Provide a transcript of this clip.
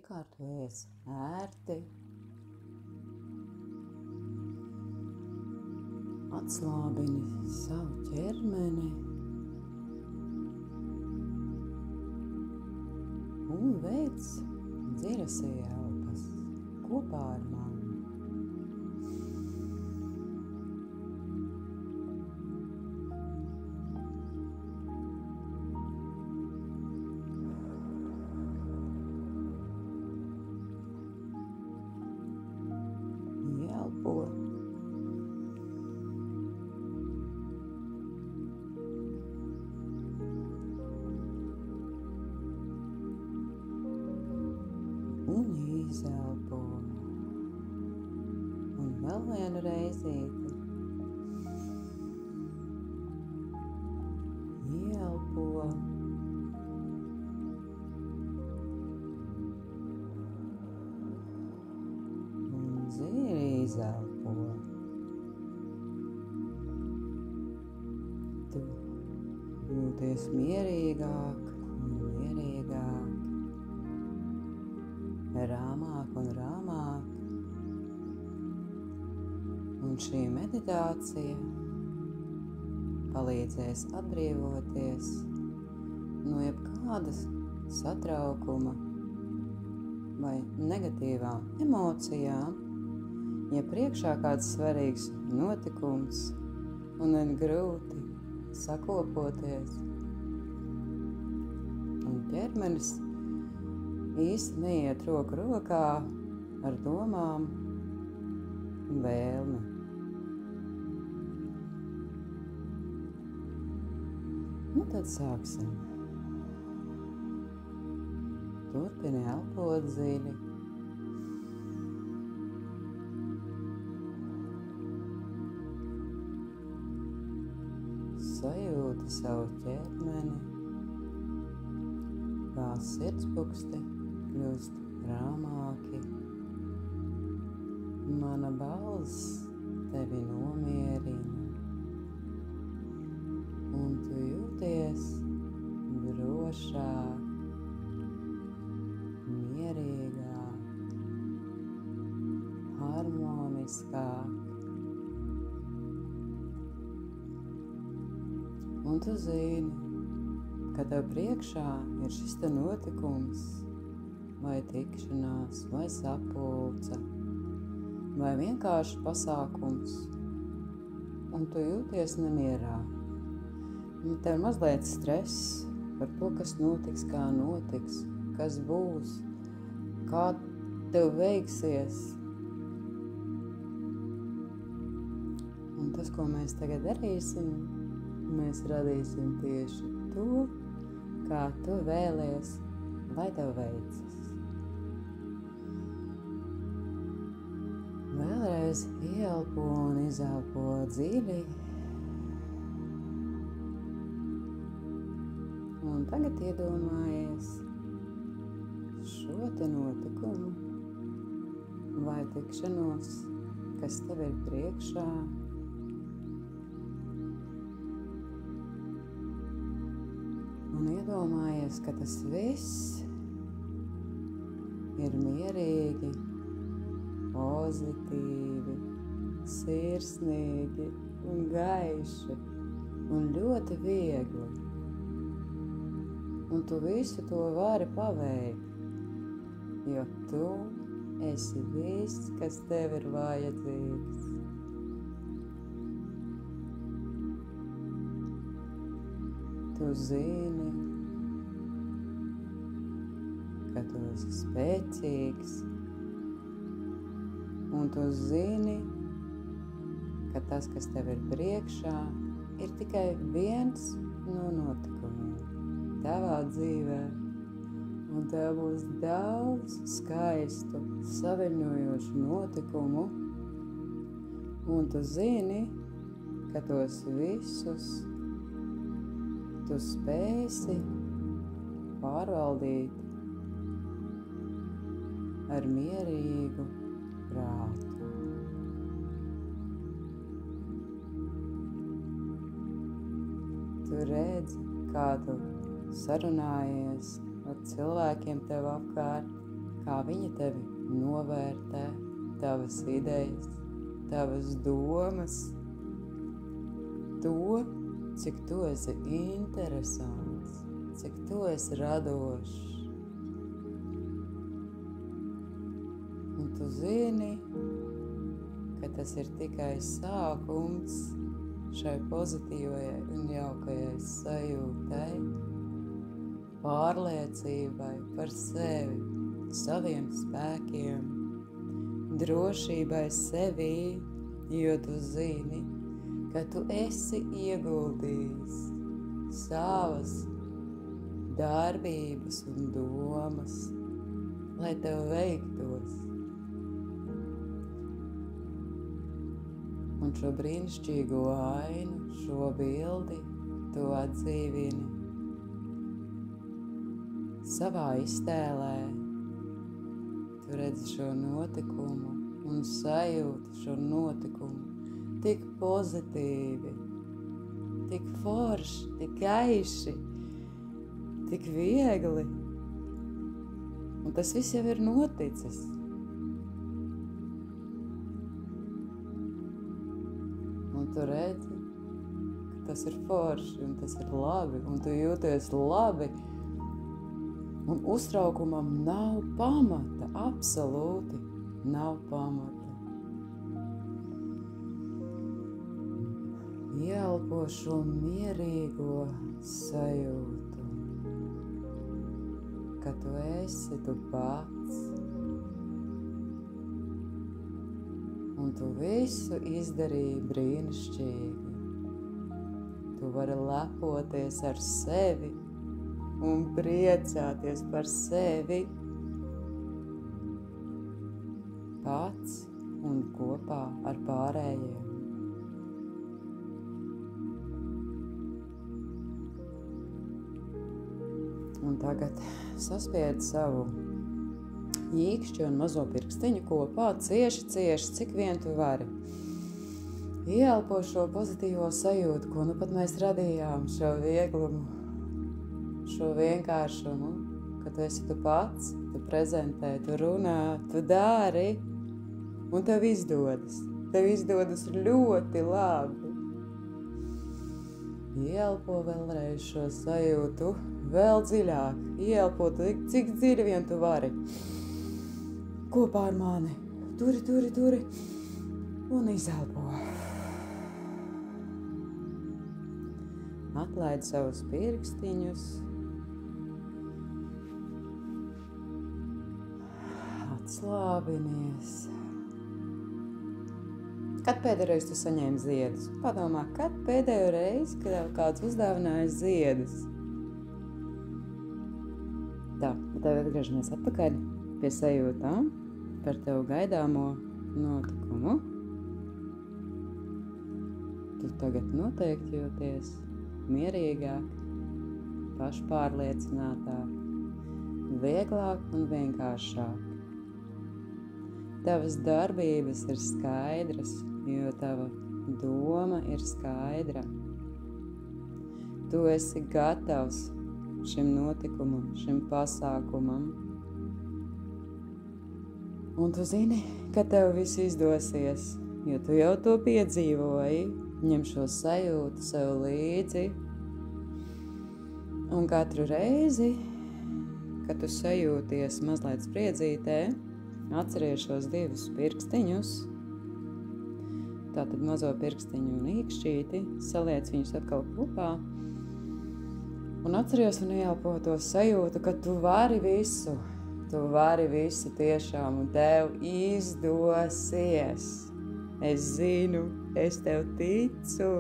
Kārtojies ērti, atslābini savu ķermeni un veic dziļas ieelpas kopā ar mani. Ieelpo. Un izelpo. Un vēl vienu reizīti. Ieelpo. Un dziļi izelpo. Tu jūties mierīgāk un mierīgāk. Rāmāk un rāmāk. Un šī meditācija palīdzēs atbrīvoties no jebkādas satraukuma vai negatīvām emocijām, ja priekšā kāds svarīgs notikums un ir grūti sakopoties. Un ķermenis īsti neiet roku rokā ar domām un vēlmi. Nu tad sāksim. Turpini elpot dziļi. Sajūti savu ķermeni, kā sirdspuksti kļūst rāmāki. Mana balss tevi nomierina, un tu jūties drošāk, mierīgāk, harmoniskāk. Un tu zini, ka tev priekšā ir šis te notikums, vai tikšanās, vai sapulce, vai vienkārši pasākums, un tu jūties nemierā. Un tev ir mazliet stress par to, kas notiks, kā notiks, kas būs, kā tev veiksies. Un tas, ko mēs tagad darīsim, mēs radīsim tieši to, kā tu vēlies, lai tev veicas. Vēlreiz ieelpo un izelpo dziļi. Un tagad iedomājies šo te notikumu vai tikšanos, kas tev ir priekšā. Un iedomājies, ka tas viss ir mierīgi, pozitīvi, sirsnīgi un gaiši un ļoti viegli. Un tu visu to vari paveikt, jo tu esi viss, kas tev ir vajadzīgs. Tu zini, ka tu esi spēcīgs, un tu zini, ka tas, kas tev ir priekšā, ir tikai viens no notikumiem tavā dzīvē, un tev būs daudz skaistu, saviņojošu notikumu, un tu zini, ka tos visus tu spēsi pārvaldīt ar mierīgu prātu. Tu redzi, kā tu sarunājies ar cilvēkiem tev apkārt, kā viņa tevi novērtē, tavas idejas, tavas domas, to, cik tu esi interesants, cik tu esi radošs. Un tu zini, ka tas ir tikai sākums šai pozitīvajai un jaukajai sajūtai, pārliecībai par sevi, saviem spēkiem, drošībai sevī, jo tu zini, ka tu esi ieguldījis savas darbības un domas, lai tev veiktos. Un šo brīnišķīgo ainu, šo bildi tu atdzīvini savā iztēlē. Tu redzi šo notikumu un sajūti šo notikumu tik pozitīvi, tik forši, tik gaiši, tik viegli. Un tas viss jau ir noticis. Un tu redzi, ka tas ir forši un tas ir labi, un tu jūties labi. Un uztraukumam nav pamata, absolūti nav pamata. Ieelpo šo mierīgo sajūtu, ka tu esi tu pats, un tu visu izdarīji brīnišķīgi. Tu vari lepoties ar sevi un priecāties par sevi pats un kopā ar pārējiem. Un tagad saspied savu īkšķi un mazo pirkstiņu kopā, cieši, cik vien tu vari. Ieelpo šo pozitīvo sajūtu, ko nu pat mēs radījām, šo vieglumu, šo vienkāršumu, ka tu esi tu pats, tu prezentē, tu runā, tu dari, un tev izdodas. Tev izdodas ļoti labi. Ieelpo vēlreiz šo sajūtu, vēl dziļāk, ieelpo, cik dziļi vien tu vari. Kopā ar mani, turi, un izelpo. Atlaid savus pirkstiņus. Atslābinies. Kad pēdējo reizi tu saņēmi ziedus? Padomā, kad pēdējo reizi, kad tev kāds uzdāvināja ziedus? Tā, tad atgriežamies atpakaļ pie sajūtām par tev gaidāmo notikumu. Tu tagad noteikti jūties mierīgāk, pašpārliecinātāk, vieglāk un vienkāršāk. Tavas darbības ir skaidras, jo tava doma ir skaidra. Tu esi gatavs šim notikumam, šim pasākumam. Un tu zini, ka tev viss izdosies, jo tu jau to piedzīvoji. Ņem šo sajūtu sev līdzi. Un katru reizi, kad tu sajūties mazliet spriedzītē, atceries šos divus pirkstiņus, tātad mazo pirkstiņu un īkšķīti, saliec viņus atkal kopā un atceries un ieelpo to sajūtu, ka tu vari visu tiešām, un tev izdosies. Es zinu, es tev ticu.